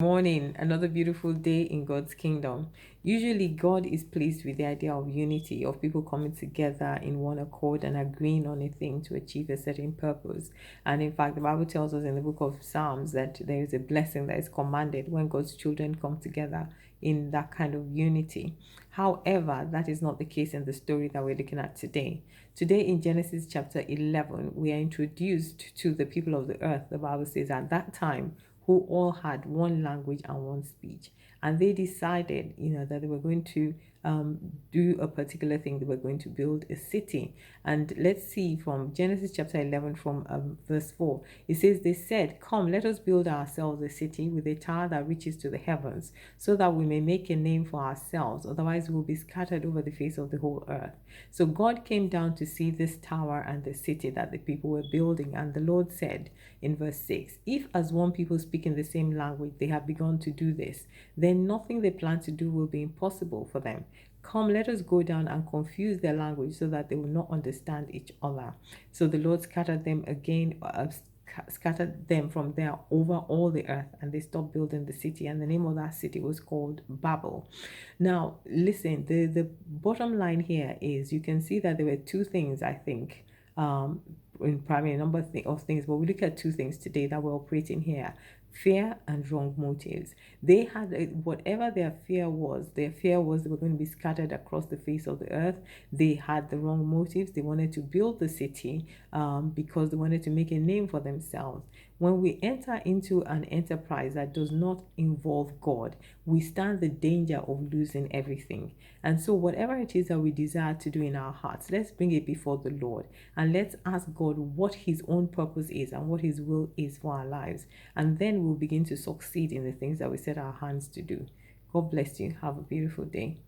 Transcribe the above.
Morning, another beautiful day in God's kingdom. Usually, God is pleased with the idea of unity, of people coming together in one accord and agreeing on a thing to achieve a certain purpose. And in fact, the Bible tells us in the book of Psalms that there is a blessing that is commanded when God's children come together in that kind of unity. However, that is not the case in the story that we're looking at today. Today, in Genesis chapter 11, we are introduced to the people of the earth. The Bible says at that time, who all had one language and one speech. And they decided, that they were going to do a particular thing. They were going to build a city. And let's see from Genesis chapter 11, from verse 4. It says, they said, come, let us build ourselves a city with a tower that reaches to the heavens, so that we may make a name for ourselves. Otherwise, we will be scattered over the face of the whole earth. So God came down to see this tower and the city that the people were building. And the Lord said in verse 6, if as one people speaking the same language they have begun to do this, then nothing they plan to do will be impossible for them. Come, let us go down and confuse their language so that they will not understand each other. So the Lord scattered them again, scattered them from there over all the earth, and they stopped building the city, and the name of that city was called Babel. Now listen, the bottom line here is you can see that there were two things, I think, in primary a number of things, but we look at two things today that we're operating here: fear and wrong motives. They had whatever their fear was they were going to be scattered across the face of the earth. They had the wrong motives. They wanted to build the city because they wanted to make a name for themselves. When we enter into an enterprise that does not involve God, we stand the danger of losing everything. And so whatever it is that we desire to do in our hearts, let's bring it before the Lord and let's ask God what his own purpose is and what his will is for our lives. And then we'll begin to succeed in the things that we set our hands to do. God bless you. Have a beautiful day.